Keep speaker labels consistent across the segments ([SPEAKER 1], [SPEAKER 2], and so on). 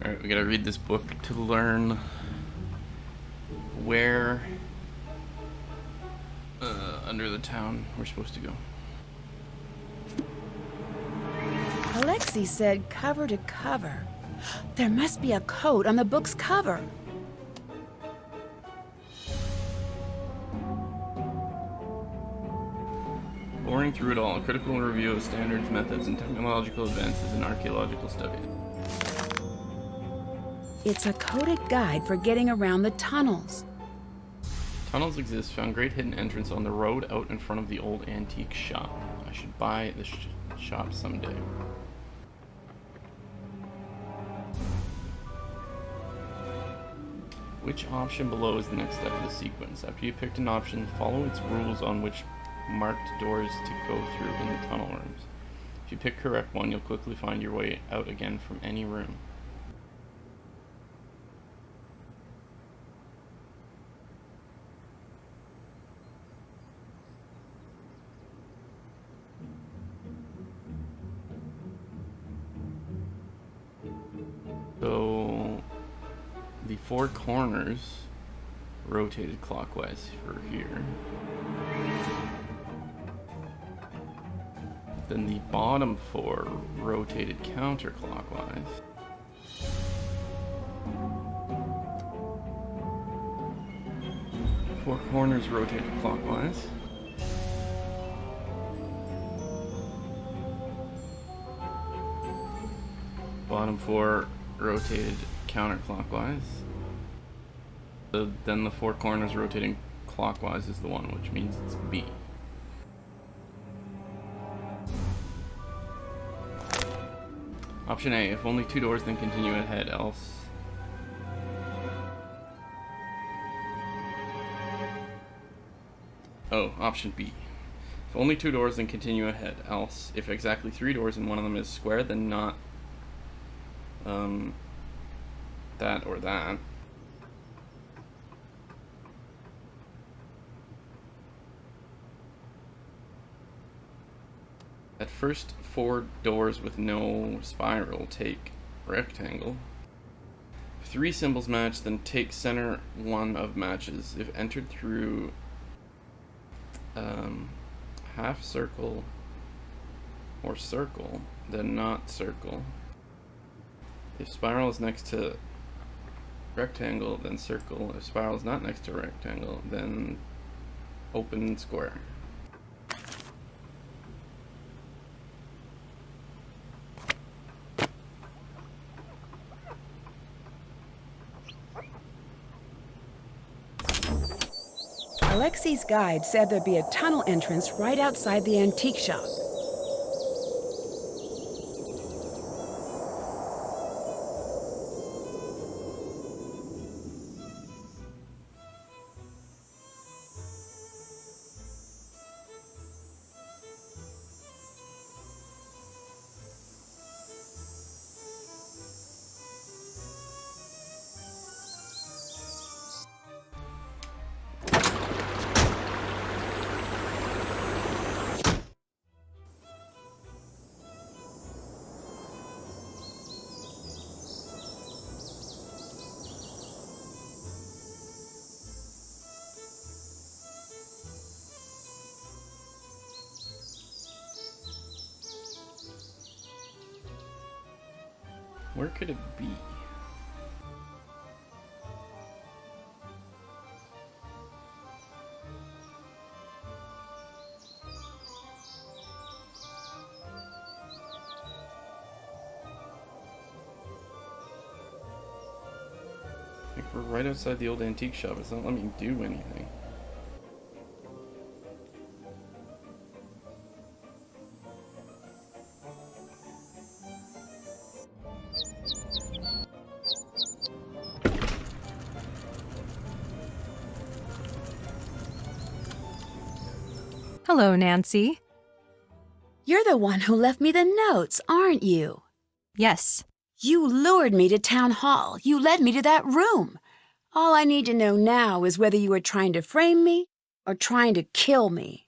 [SPEAKER 1] Alright, we gotta read this book to learn where under the town we're supposed to go.
[SPEAKER 2] Alexi said cover to cover. There must be a code on the book's cover.
[SPEAKER 1] Boring through it all, a critical review of standards, methods, and technological advances in archaeological study.
[SPEAKER 2] It's a coded guide for getting around the tunnels.
[SPEAKER 1] Tunnels exist. Found great hidden entrance on the road out in front of the old antique shop. I should buy the shop someday. Which option below is the next step of the sequence? After you picked an option, follow its rules on which marked doors to go through in the tunnel rooms. If you pick correct one, you'll quickly find your way out again from any room. So the four corners rotated clockwise for here. Then the bottom four rotated counterclockwise. Four corners rotated clockwise. Bottom four rotated counterclockwise. Then the four corners rotating clockwise is the one, which means it's B. Option A, if only two doors, then continue ahead, else... Oh, option B. If only two doors, then continue ahead, else, if exactly three doors and one of them is square, then not that or that. At first, four doors with no spiral, take rectangle. If three symbols match, then take center one of matches. If entered through half circle or circle, then not circle. If spiral is next to rectangle, then circle. If spiral is not next to rectangle, then open square.
[SPEAKER 2] Alexi's guide said there'd be a tunnel entrance right outside the antique shop.
[SPEAKER 1] Where could it be? Like, we're right outside the old antique shop. It's not letting me do anything.
[SPEAKER 3] Hello, Nancy.
[SPEAKER 2] You're the one who left me the notes, aren't you?
[SPEAKER 3] Yes.
[SPEAKER 2] You lured me to town hall. You led me to that room. All I need to know now is whether you were trying to frame me or trying to kill me.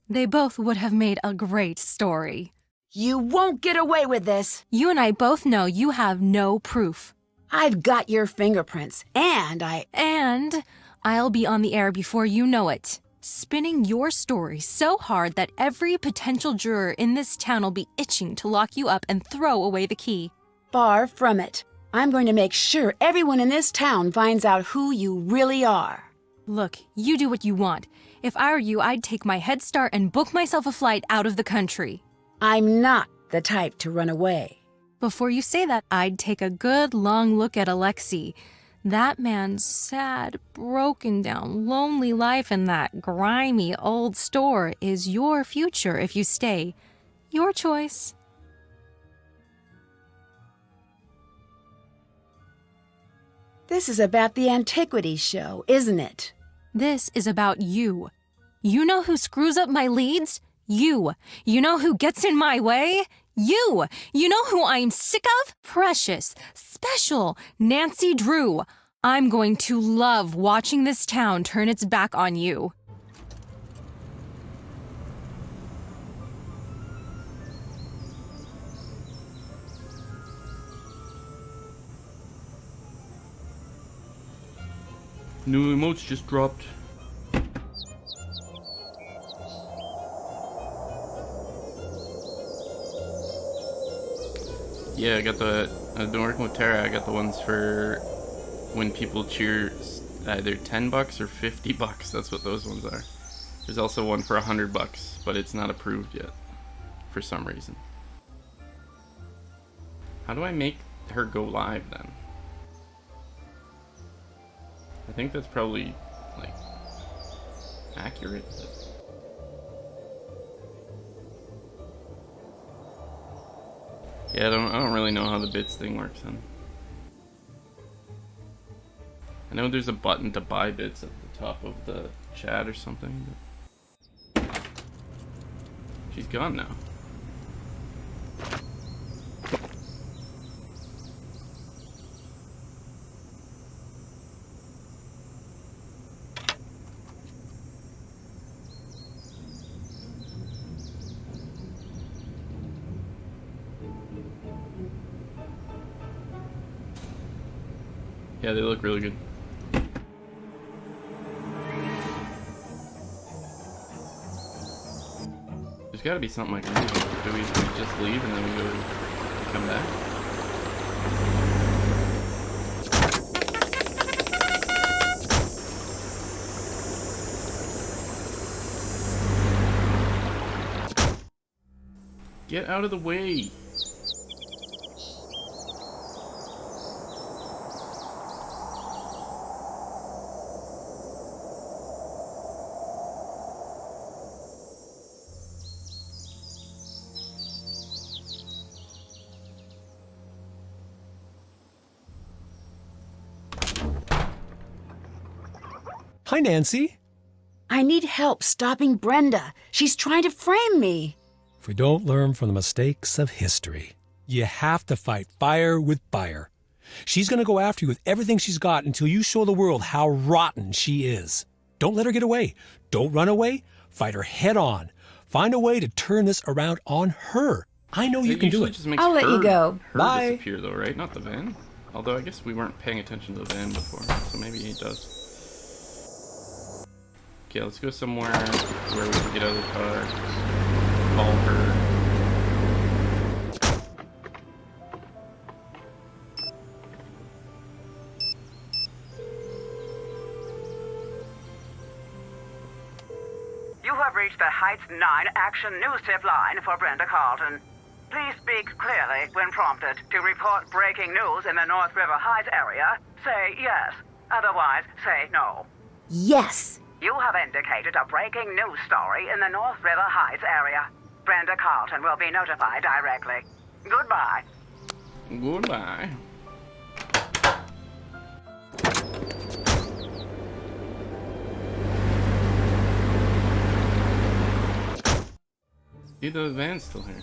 [SPEAKER 3] They both would have made a great story.
[SPEAKER 2] You won't get away with this.
[SPEAKER 3] You and I both know you have no proof.
[SPEAKER 2] I've got your fingerprints, and
[SPEAKER 3] And I'll be on the air before you know it, spinning your story so hard that every potential juror in this town will be itching to lock you up and throw away the key.
[SPEAKER 2] Far from it. I'm going to make sure everyone in this town finds out who you really are.
[SPEAKER 3] Look, you do what you want. If I were you, I'd take my head start and book myself a flight out of the country.
[SPEAKER 2] I'm not the type to run away.
[SPEAKER 3] Before you say that, I'd take a good long look at Alexei. That man's sad, broken down, lonely life in that grimy old store is your future if you stay. Your choice.
[SPEAKER 2] This is about the Antiquities show, isn't it?
[SPEAKER 3] This is about you. You know who screws up my leads? You. You know who gets in my way? You. You know who I'm sick of? Precious, special, Nancy Drew. I'm going to love watching this town turn its back on you.
[SPEAKER 1] New emotes just dropped. Yeah, I got I've been working with Tara. I got the ones for when people cheer either $10 or $50. That's what those ones are. There's also one for $100, but it's not approved yet for some reason. How do I make her go live then? I think that's probably like accurate. Yeah, I don't really know how the bits thing works then. I know there's a button to buy bits at the top of the chat or something, but she's gone now. Yeah, they look really good. There's gotta be something I can do. Do we just leave and then we come back? Get out of the way!
[SPEAKER 4] Hi, Nancy.
[SPEAKER 2] I need help stopping Brenda. She's trying to frame me.
[SPEAKER 4] If we don't learn from the mistakes of history, you have to fight fire with fire. She's going to go after you with everything she's got until you show the world how rotten she is. Don't let her get away. Don't run away. Fight her head on. Find a way to turn this around on her. I know you can do it.
[SPEAKER 1] Just makes
[SPEAKER 2] I'll let you go.
[SPEAKER 1] Her
[SPEAKER 4] Bye.
[SPEAKER 1] disappear though, right? Not the van. Although I guess we weren't paying attention to the van before, so maybe he does. Okay, let's go somewhere where we can get out of the car. Call her.
[SPEAKER 5] You have reached the Heights 9 Action News Tip line for Brenda Carlton. Please speak clearly when prompted. To report breaking news in the North River Heights area, say yes. Otherwise, say no.
[SPEAKER 2] Yes.
[SPEAKER 5] You have indicated a breaking news story in the North River Heights area. Brenda Carlton will be notified directly. Goodbye.
[SPEAKER 1] Goodbye. See, the van's still here.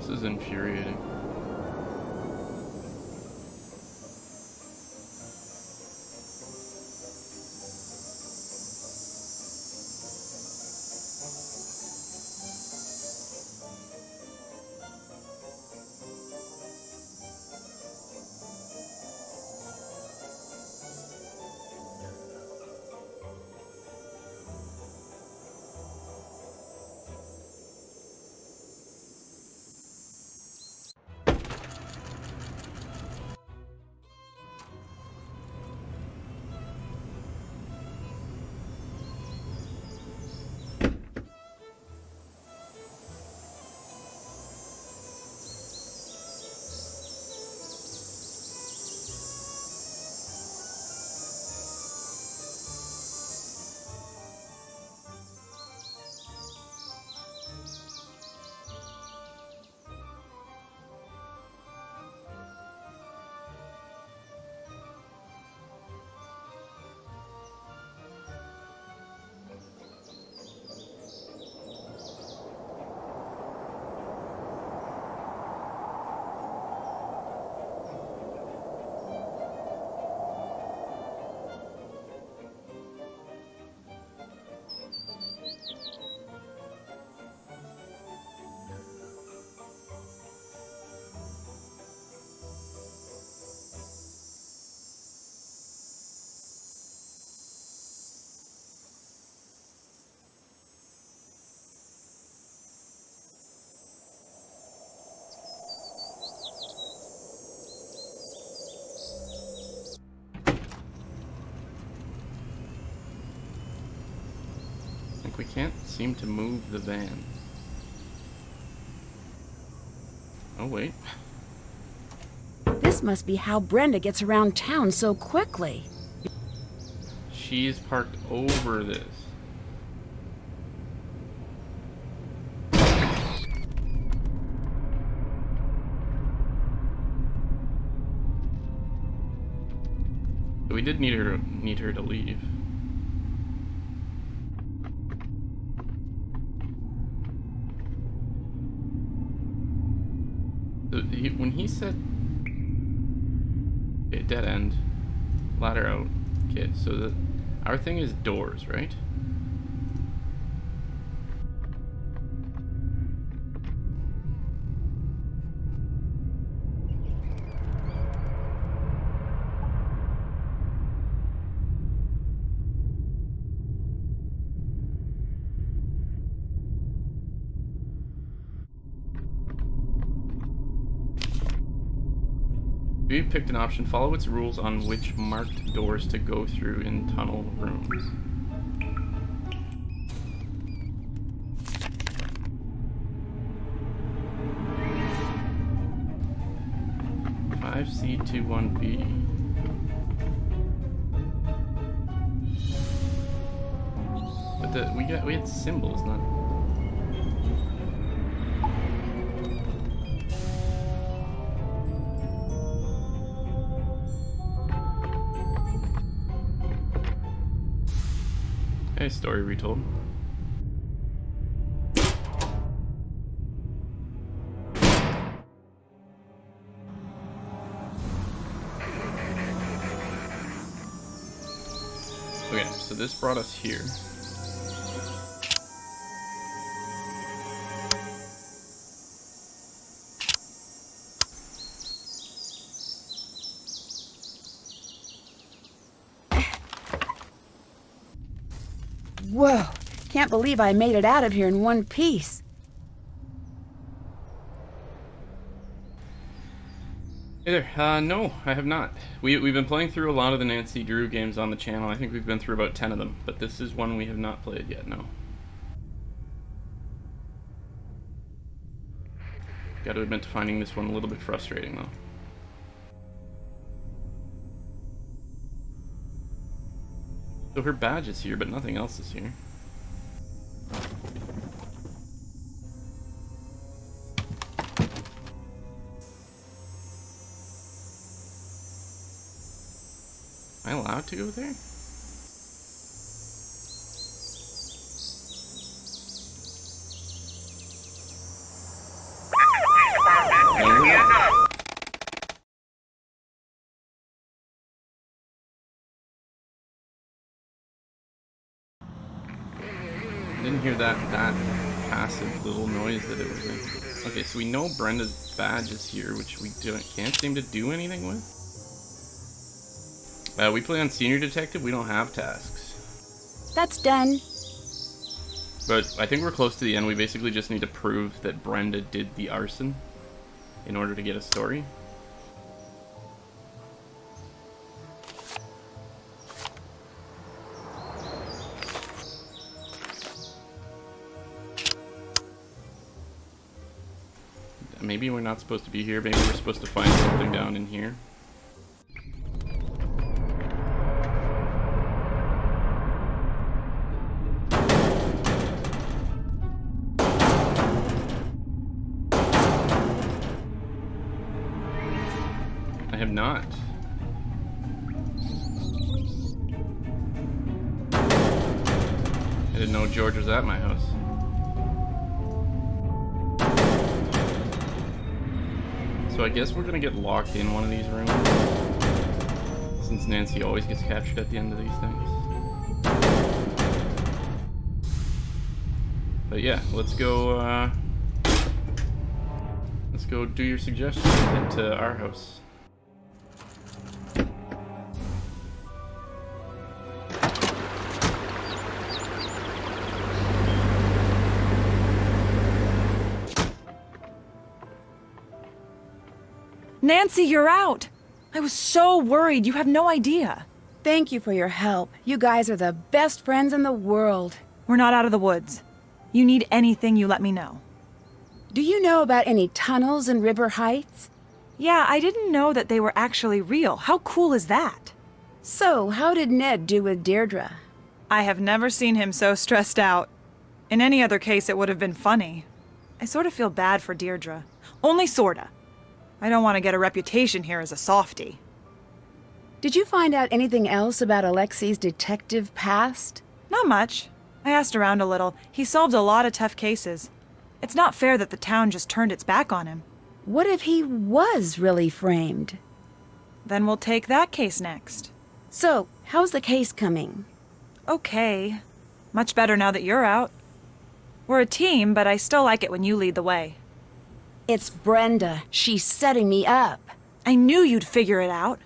[SPEAKER 1] This is infuriating. We can't seem to move the van. Oh, wait.
[SPEAKER 2] This must be how Brenda gets around town so quickly.
[SPEAKER 1] She's parked over this. We did need her to leave. When he said, okay, dead end, ladder out, okay, so our thing is doors, right? We picked an option. Follow its rules on which marked doors to go through in tunnel rooms. C21B. But we had symbols, not. Hey, story retold. Okay, so this brought us here.
[SPEAKER 2] Whoa, can't believe I made it out of here in one piece.
[SPEAKER 1] Hey there, no, I have not. We've been playing through a lot of the Nancy Drew games on the channel. I think we've been through about 10 of them, but this is one we have not played yet, no. Gotta admit to finding this one a little bit frustrating, though. So her badge is here, but nothing else is here. Am I allowed to go there? that passive little noise that it was making. Okay, so we know Brenda's badge is here, which we can't seem to do anything with. We play on Senior Detective. We don't have tasks.
[SPEAKER 2] That's done.
[SPEAKER 1] But I think we're close to the end. We basically just need to prove that Brenda did the arson in order to get a story. Maybe we're not supposed to be here. Maybe we're supposed to find something down in here. I have not. I didn't know George was at my house. So I guess we're gonna get locked in one of these rooms, since Nancy always gets captured at the end of these things. But yeah, let's go do your suggestion. Head to our house.
[SPEAKER 6] Nancy, you're out! I was so worried, you have no idea.
[SPEAKER 2] Thank you for your help. You guys are the best friends in the world.
[SPEAKER 6] We're not out of the woods. You need anything, you let me know.
[SPEAKER 2] Do you know about any tunnels in River Heights?
[SPEAKER 6] Yeah, I didn't know that they were actually real. How cool is that?
[SPEAKER 2] So, how did Ned do with Deirdre?
[SPEAKER 6] I have never seen him so stressed out. In any other case, it would have been funny. I sort of feel bad for Deirdre. Only sorta. I don't want to get a reputation here as a softie.
[SPEAKER 2] Did you find out anything else about Alexi's detective past?
[SPEAKER 6] Not much. I asked around a little. He solved a lot of tough cases. It's not fair that the town just turned its back on him.
[SPEAKER 2] What if he was really framed?
[SPEAKER 6] Then we'll take that case next.
[SPEAKER 2] So, how's the case coming?
[SPEAKER 6] Okay. Much better now that you're out. We're a team, but I still like it when you lead the way.
[SPEAKER 2] It's Brenda. She's setting me up.
[SPEAKER 6] I knew you'd figure it out.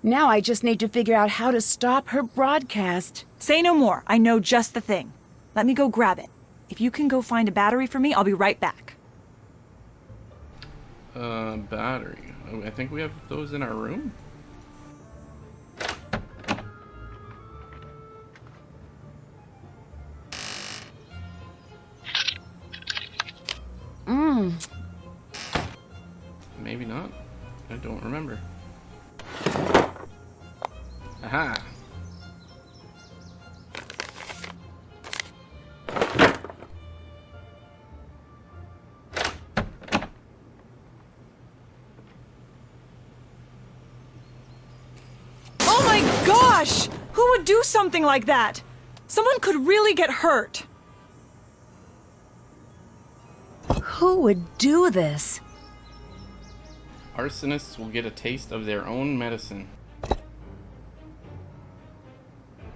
[SPEAKER 2] Now I just need to figure out how to stop her broadcast.
[SPEAKER 6] Say no more. I know just the thing. Let me go grab it. If you can go find a battery for me, I'll be right back.
[SPEAKER 1] Battery. Oh, I think we have those in our room. Maybe not. I don't remember. Aha!
[SPEAKER 6] Oh my gosh! Who would do something like that? Someone could really get hurt.
[SPEAKER 2] Who would do this?
[SPEAKER 1] Arsonists will get a taste of their own medicine.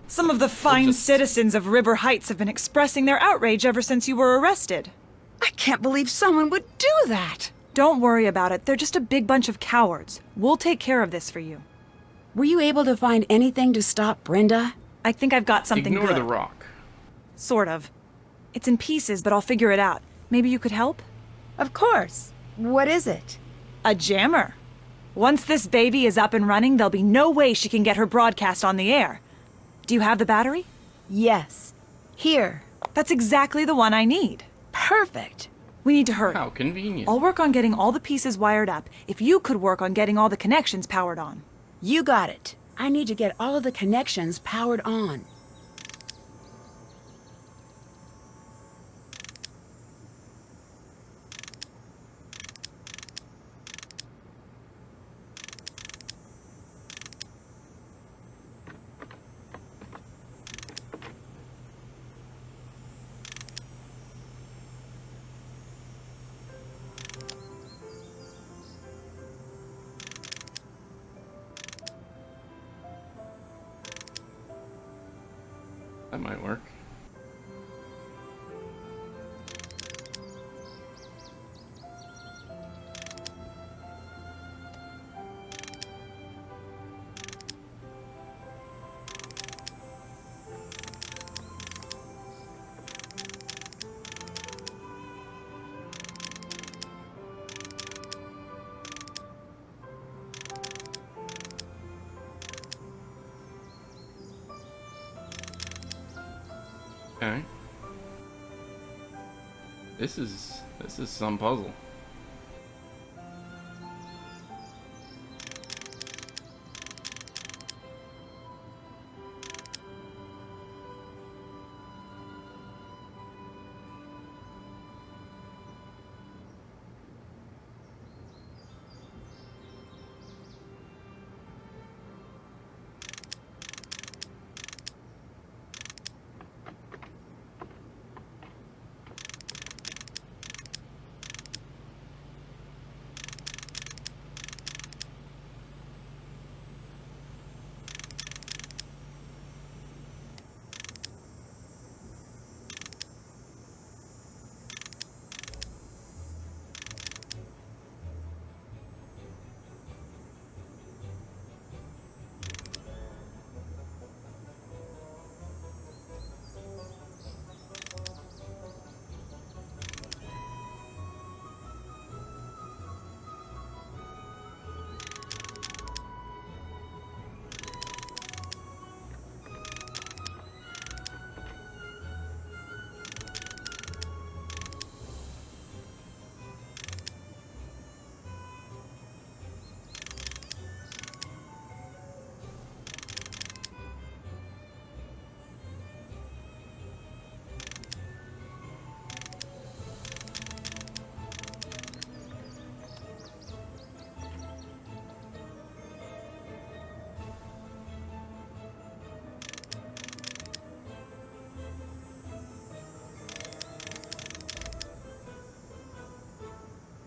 [SPEAKER 6] Some of the fine citizens of River Heights have been expressing their outrage ever since you were arrested.
[SPEAKER 2] I can't believe someone would do that.
[SPEAKER 6] Don't worry about it. They're just a big bunch of cowards. We'll take care of this for you.
[SPEAKER 2] Were you able to find anything to stop Brenda?
[SPEAKER 6] I think I've got something
[SPEAKER 1] Ignore
[SPEAKER 6] good.
[SPEAKER 1] the rock.
[SPEAKER 6] Sort of. It's in pieces, but I'll figure it out. Maybe you could help?
[SPEAKER 2] Of course. What is it?
[SPEAKER 6] A jammer. Once this baby is up and running, there'll be no way she can get her broadcast on the air. Do you have the battery?
[SPEAKER 2] Yes. Here.
[SPEAKER 6] That's exactly the one I need.
[SPEAKER 2] Perfect.
[SPEAKER 6] We need to hurry.
[SPEAKER 1] How convenient.
[SPEAKER 6] I'll work on getting all the pieces wired up, if you could work on getting all the connections powered on.
[SPEAKER 2] You got it. I need to get all of the connections powered on.
[SPEAKER 1] That might work. Okay. This is some puzzle.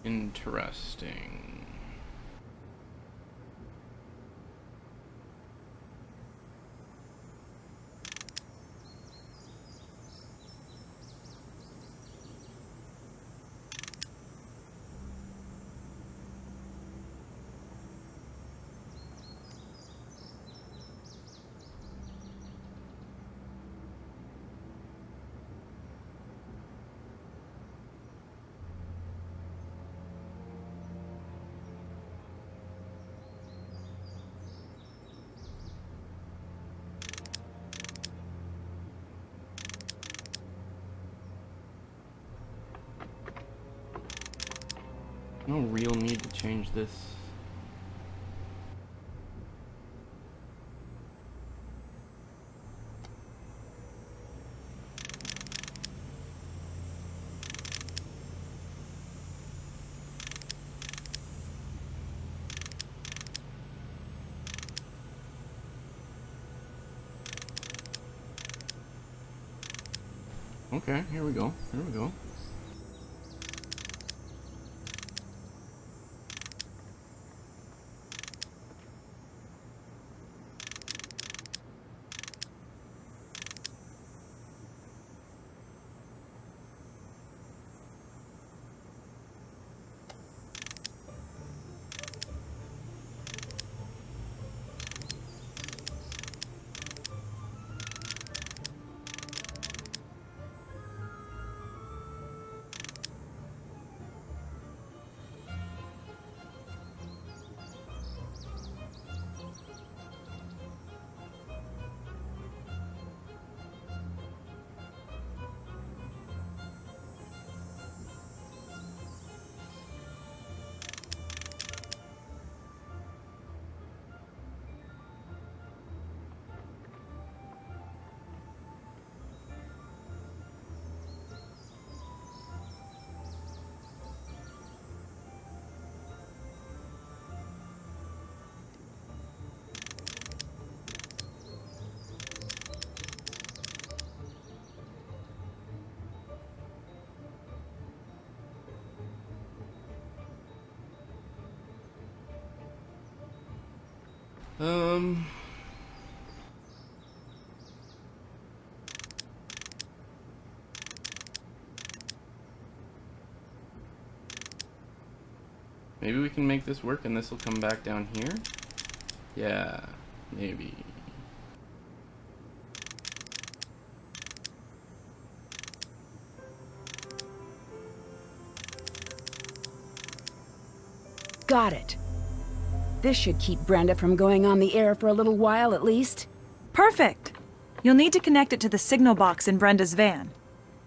[SPEAKER 1] Interesting. No real need to change this. Okay, here we go. Here we go. Maybe we can make this work and this will come back down here? Yeah, maybe.
[SPEAKER 2] Got it. This should keep Brenda from going on the air for a little while at least.
[SPEAKER 6] Perfect. You'll need to connect it to the signal box in Brenda's van.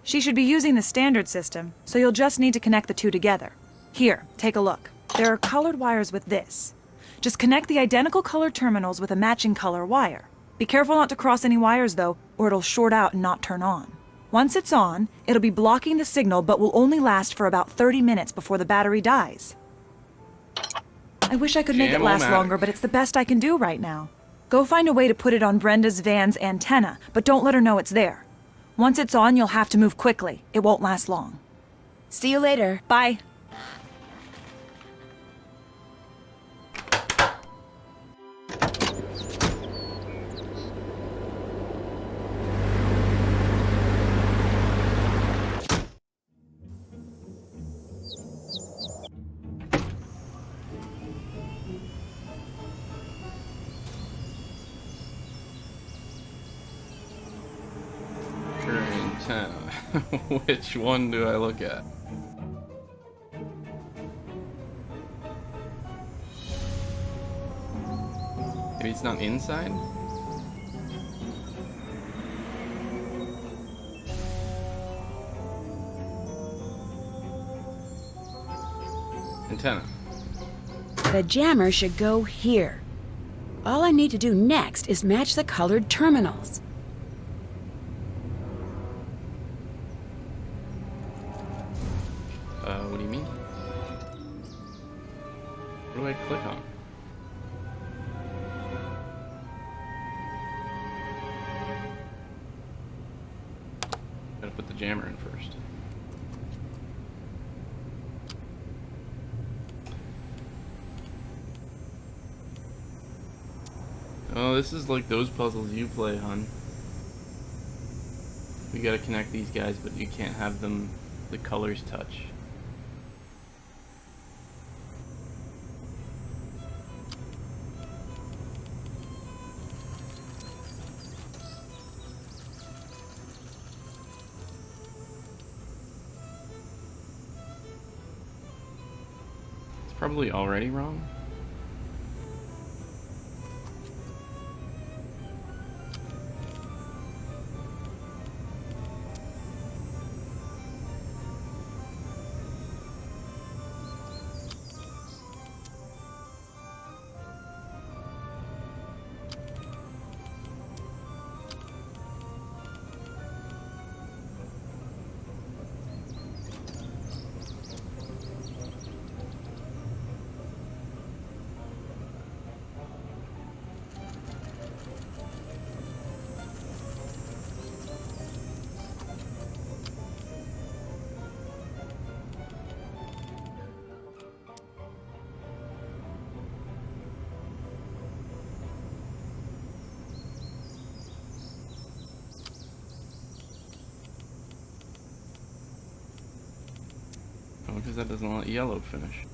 [SPEAKER 6] She should be using the standard system, so you'll just need to connect the two together. Here, take a look. There are colored wires with this. Just connect the identical colored terminals with a matching color wire. Be careful not to cross any wires though, or it'll short out and not turn on. Once it's on, it'll be blocking the signal but will only last for about 30 minutes before the battery dies. I wish I could make it last longer, but it's the best I can do right now. Go find a way to put it on Brenda's van's antenna, but don't let her know it's there. Once it's on, you'll have to move quickly. It won't last long.
[SPEAKER 2] See you later.
[SPEAKER 6] Bye.
[SPEAKER 1] Antenna. Which one do I look at? Maybe it's not inside? Antenna.
[SPEAKER 2] The jammer should go here. All I need to do next is match the colored terminals.
[SPEAKER 1] What do you mean? What do I click on? Gotta put the jammer in first. Oh, this is like those puzzles you play, hon. We gotta connect these guys, but you can't have them, the colors touch. It's probably already wrong. Oh, because that doesn't let yellow finish.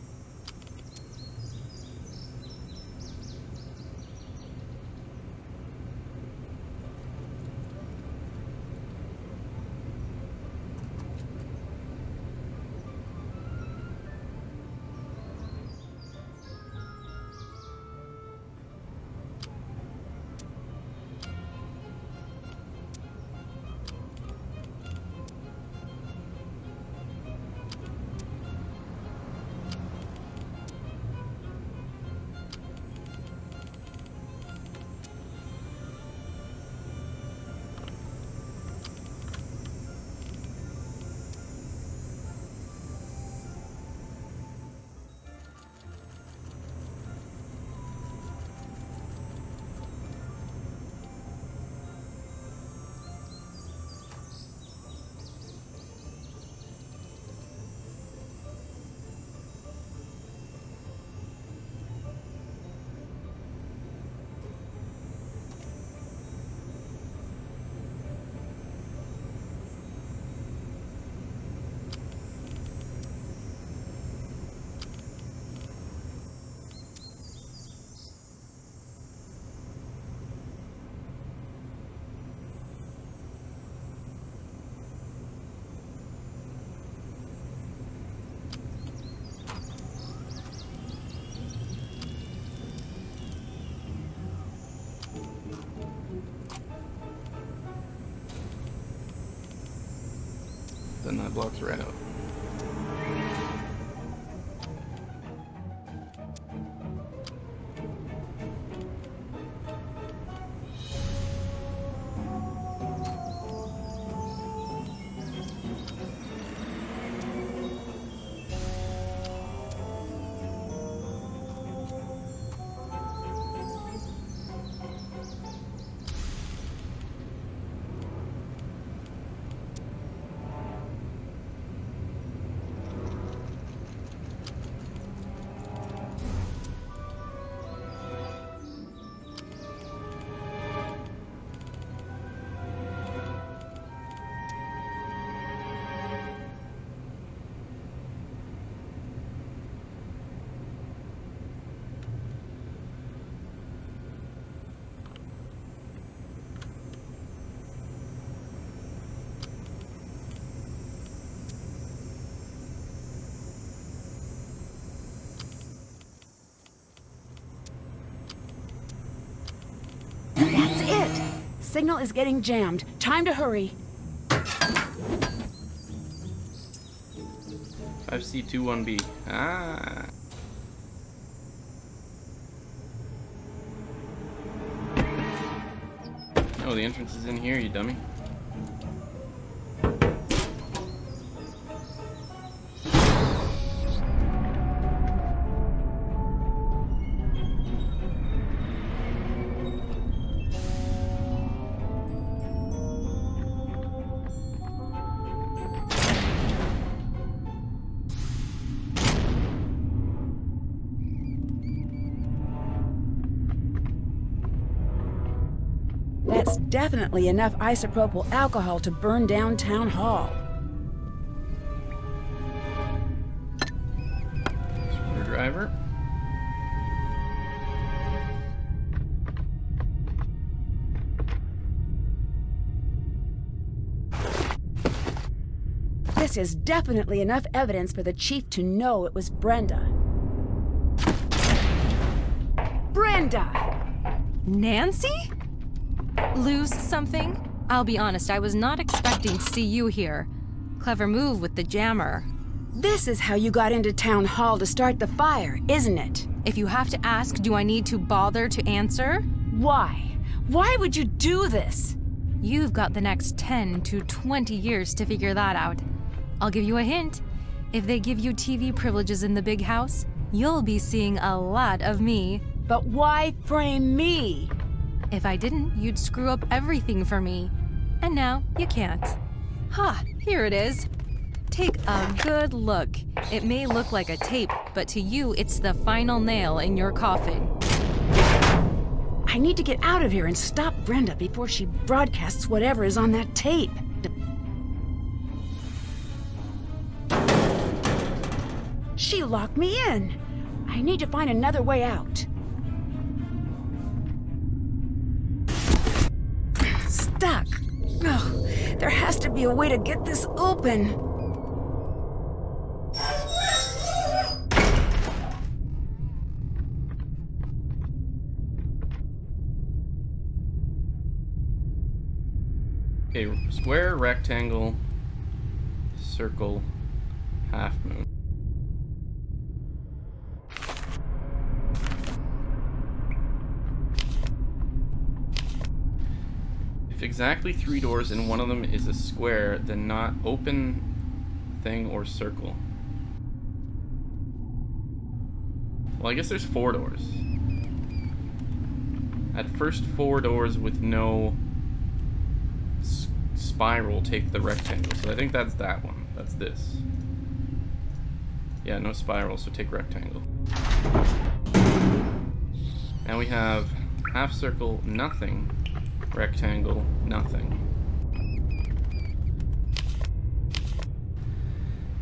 [SPEAKER 1] that blocks right out.
[SPEAKER 2] That's it! Signal is getting jammed. Time to hurry.
[SPEAKER 1] 5C21B. Ah. Oh, the entrance is in here, you dummy.
[SPEAKER 2] That's definitely enough isopropyl alcohol to burn down Town Hall.
[SPEAKER 1] Screwdriver.
[SPEAKER 2] This is definitely enough evidence for the chief to know it was Brenda. Brenda!
[SPEAKER 3] Nancy? Lose something? I'll be honest, I was not expecting to see you here. Clever move with the jammer.
[SPEAKER 2] This is how you got into Town Hall to start the fire, isn't it?
[SPEAKER 3] If you have to ask, do I need to bother to answer?
[SPEAKER 2] Why? Why would you do this?
[SPEAKER 3] You've got the next 10 to 20 years to figure that out. I'll give you a hint. If they give you TV privileges in the big house, you'll be seeing a lot of me.
[SPEAKER 2] But why frame me?
[SPEAKER 3] If I didn't, you'd screw up everything for me. And now, you can't. Ha, here it is. Take a good look. It may look like a tape, but to you, it's the final nail in your coffin.
[SPEAKER 2] I need to get out of here and stop Brenda before she broadcasts whatever is on that tape. She locked me in. I need to find another way out. Stuck. Oh, there has to be a way to get this open.
[SPEAKER 1] Okay, square, rectangle, circle, half moon. If exactly 3 doors and one of them is a square, then not open, thing, or circle. Well, I guess there's 4 doors. At first 4 doors with no spiral, take the rectangle. So I think that's that one. That's this. Yeah, no spiral, so take rectangle. Now we have half circle, nothing. Rectangle, nothing.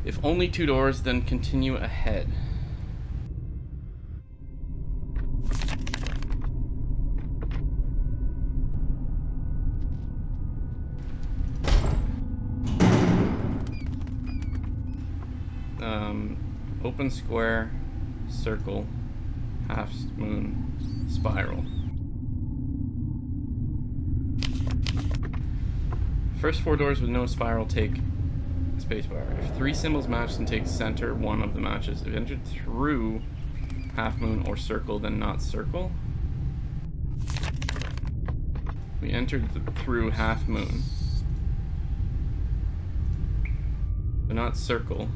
[SPEAKER 1] If only 2 doors, then continue ahead. Open square, circle, half moon, spiral. First 4 doors with no spiral take spacebar. If 3 symbols match, then take center one of the matches. If entered through half moon or circle, then not circle. We entered through half moon. But not circle.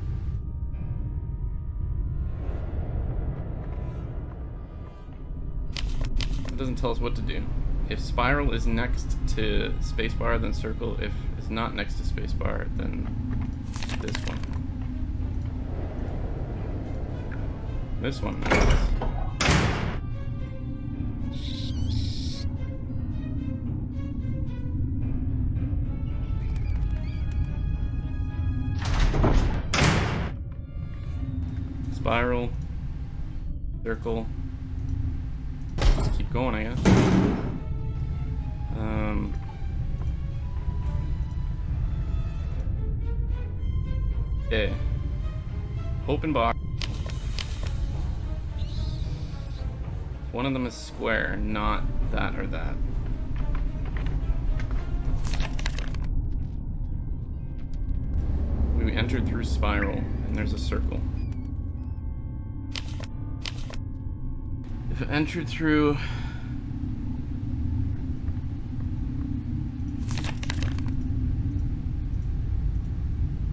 [SPEAKER 1] It doesn't tell us what to do. If spiral is next to spacebar, then circle. If it's not next to spacebar, then this one. This one. Spiral. Circle. Just keep going, I guess. Okay. Open box. One of them is square, not that or that. We entered through spiral, and there's a circle. If it entered through...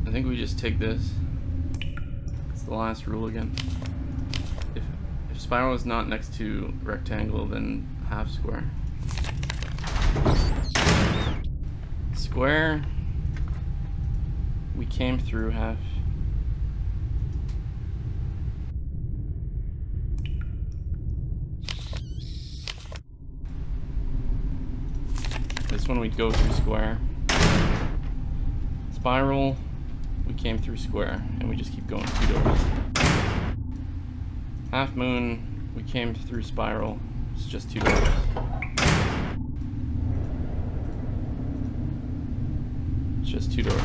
[SPEAKER 1] I think we just take this. It's the last rule again. If spiral is not next to rectangle, then half square. Square, we came through half. This one we'd go through square. Spiral, we came through square, and we just keep going 2 doors. Half moon, we came through spiral, it's just 2 doors. It's just 2 doors.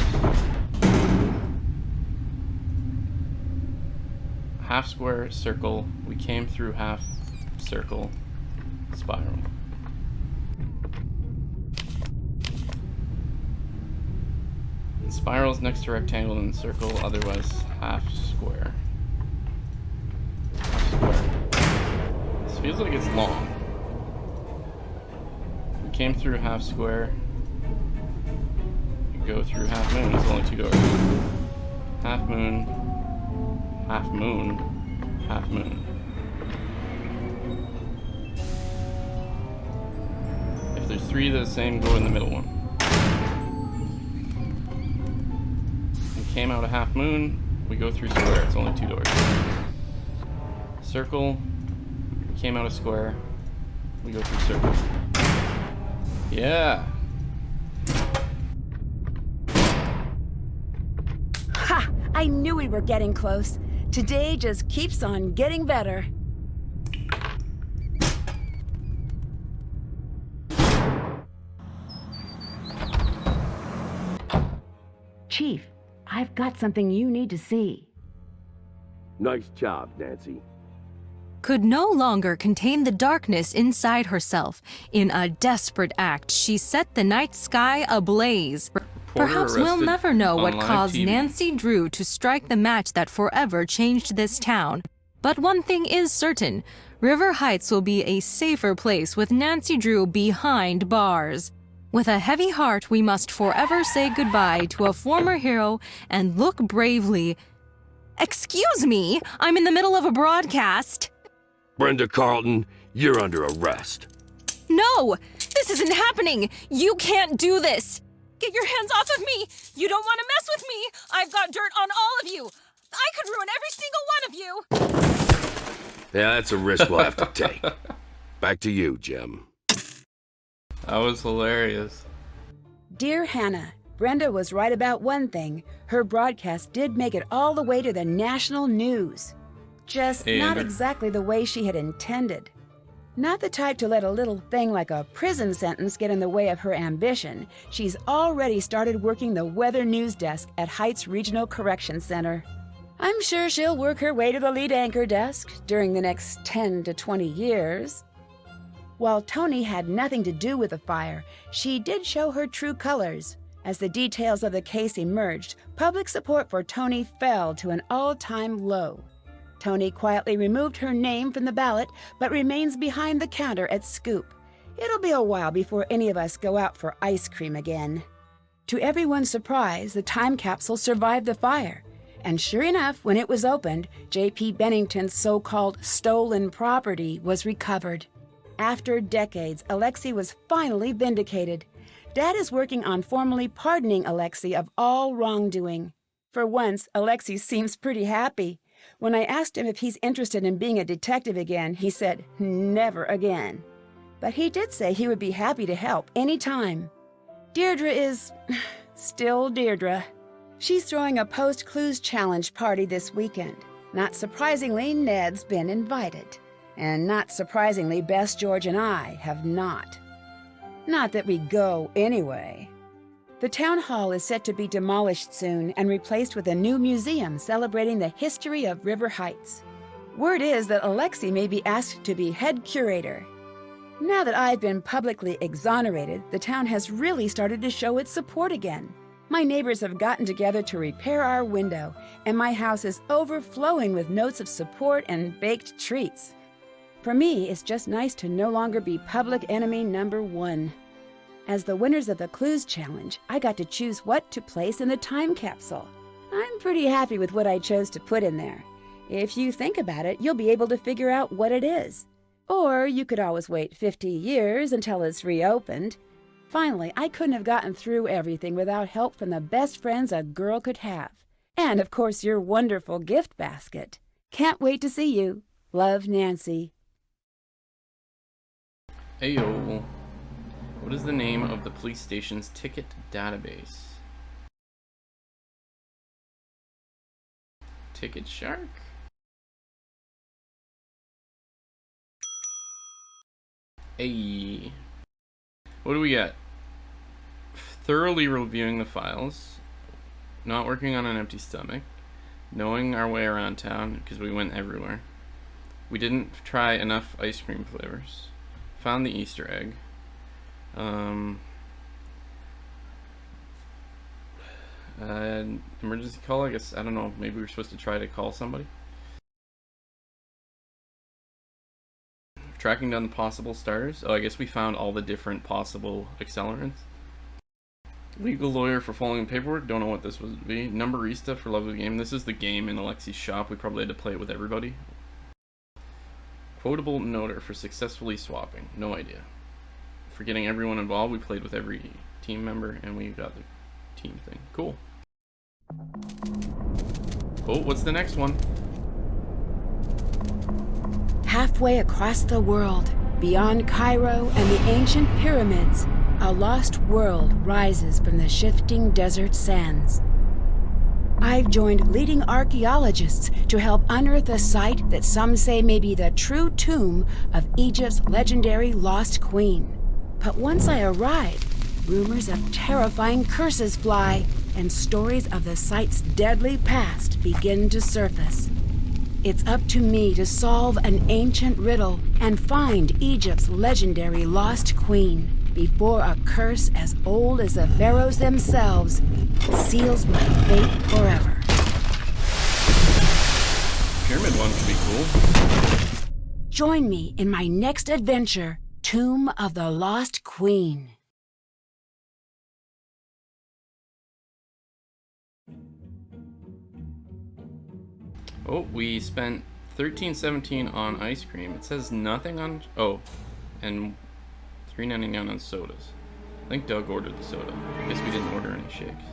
[SPEAKER 1] Half square, circle, we came through half circle, spiral. Spiral's next to rectangle and circle, otherwise half square. Half square. This feels like it's long. We came through half square. We go through half moon, it's only 2 doors. Half moon, half moon, half moon. If there's 3 of the same, go in the middle one. Came out of half moon, we go through square, it's only 2 doors. Circle, we came out of square, we go through circle. Yeah!
[SPEAKER 2] Ha! I knew we were getting close. Today just keeps on getting better. Chief, I've got something you need to see.
[SPEAKER 7] Nice job, Nancy.
[SPEAKER 3] Could no longer contain the darkness inside herself. In a desperate act, she set the night sky ablaze. Perhaps we'll
[SPEAKER 1] arrested
[SPEAKER 3] never know what
[SPEAKER 1] on live
[SPEAKER 3] caused
[SPEAKER 1] TV.
[SPEAKER 3] Nancy Drew to strike the match that forever changed this town. But one thing is certain, River Heights will be a safer place with Nancy Drew behind bars. With a heavy heart, we must forever say goodbye to a former hero and look bravely. Excuse me, I'm in the middle of a broadcast.
[SPEAKER 7] Brenda Carlton, you're under arrest.
[SPEAKER 3] No, this isn't happening. You can't do this. Get your hands off of me. You don't want to mess with me. I've got dirt on all of you. I could ruin every single one of you.
[SPEAKER 7] Yeah, that's a risk we'll have to take. Back to you, Jim.
[SPEAKER 1] That was hilarious.
[SPEAKER 2] Dear Hannah, Brenda was right about one thing. Her broadcast did make it all the way to the national news. Just not
[SPEAKER 1] And-
[SPEAKER 2] exactly the way she had intended. Not the type to let a little thing like a prison sentence get in the way of her ambition. She's already started working the weather news desk at Heights Regional Correction Center. I'm sure she'll work her way to the lead anchor desk during the next 10 to 20 years. While Tony had nothing to do with the fire, she did show her true colors. As the details of the case emerged, public support for Tony fell to an all-time low. Tony quietly removed her name from the ballot, but remains behind the counter at Scoop. It'll be a while before any of us go out for ice cream again. To everyone's surprise, the time capsule survived the fire. And sure enough, when it was opened, J.P. Bennington's so-called stolen property was recovered. After decades, Alexei was finally vindicated. Dad is working on formally pardoning Alexei of all wrongdoing. For once, Alexei seems pretty happy. When I asked him if he's interested in being a detective again, he said, never again. But he did say he would be happy to help any time. Deirdre is still Deirdre. She's throwing a post-clues challenge party this weekend. Not surprisingly, Ned's been invited. And not surprisingly, Bess, George, and I have not. Not that we go anyway. The town hall is set to be demolished soon and replaced with a new museum celebrating the history of River Heights. Word is that Alexei may be asked to be head curator. Now that I've been publicly exonerated, the town has really started to show its support again. My neighbors have gotten together to repair our window, and my house is overflowing with notes of support and baked treats. For me, it's just nice to no longer be public enemy number one. As the winners of the Clues Challenge, I got to choose what to place in the time capsule. I'm pretty happy with what I chose to put in there. If you think about it, you'll be able to figure out what it is. Or you could always wait 50 years until it's reopened. Finally, I couldn't have gotten through everything without help from the best friends a girl could have. And, of course, your wonderful gift basket. Can't wait to see you. Love, Nancy.
[SPEAKER 1] Ayo. What is the name of the police station's ticket database? Ticket Shark? Hey. What do we get? Thoroughly reviewing the files, not working on an empty stomach, knowing our way around town because we went everywhere. We didn't try enough ice cream flavors. Found the Easter egg. Emergency call, I guess. I don't know. Maybe we're supposed to try to call somebody. Tracking down the possible starters. Oh, I guess we found all the different possible accelerants. Legal lawyer for following paperwork. Don't know what this would be. Numberista for love of the game. This is the game in Alexei's shop. We probably had to play it with everybody. Quotable noter for successfully swapping. No idea. For getting everyone involved, we played with every team member and we got the team thing. Cool. Oh, what's the next one?
[SPEAKER 2] Halfway across the world, beyond Cairo and the ancient pyramids, a lost world rises from the shifting desert sands. I've joined leading archaeologists to help unearth a site that some say may be the true tomb of Egypt's legendary lost queen. But once I arrive, rumors of terrifying curses fly, and stories of the site's deadly past begin to surface. It's up to me to solve an ancient riddle and find Egypt's legendary lost queen before a curse as old as the pharaohs themselves seals my fate forever.
[SPEAKER 1] Pyramid one could be cool.
[SPEAKER 2] Join me in my next adventure, Tomb of the Lost Queen.
[SPEAKER 1] Oh, we spent $13.17 on ice cream. It says nothing on... Oh, and $3.99 on sodas. I think Doug ordered the soda. I guess we didn't order any shakes.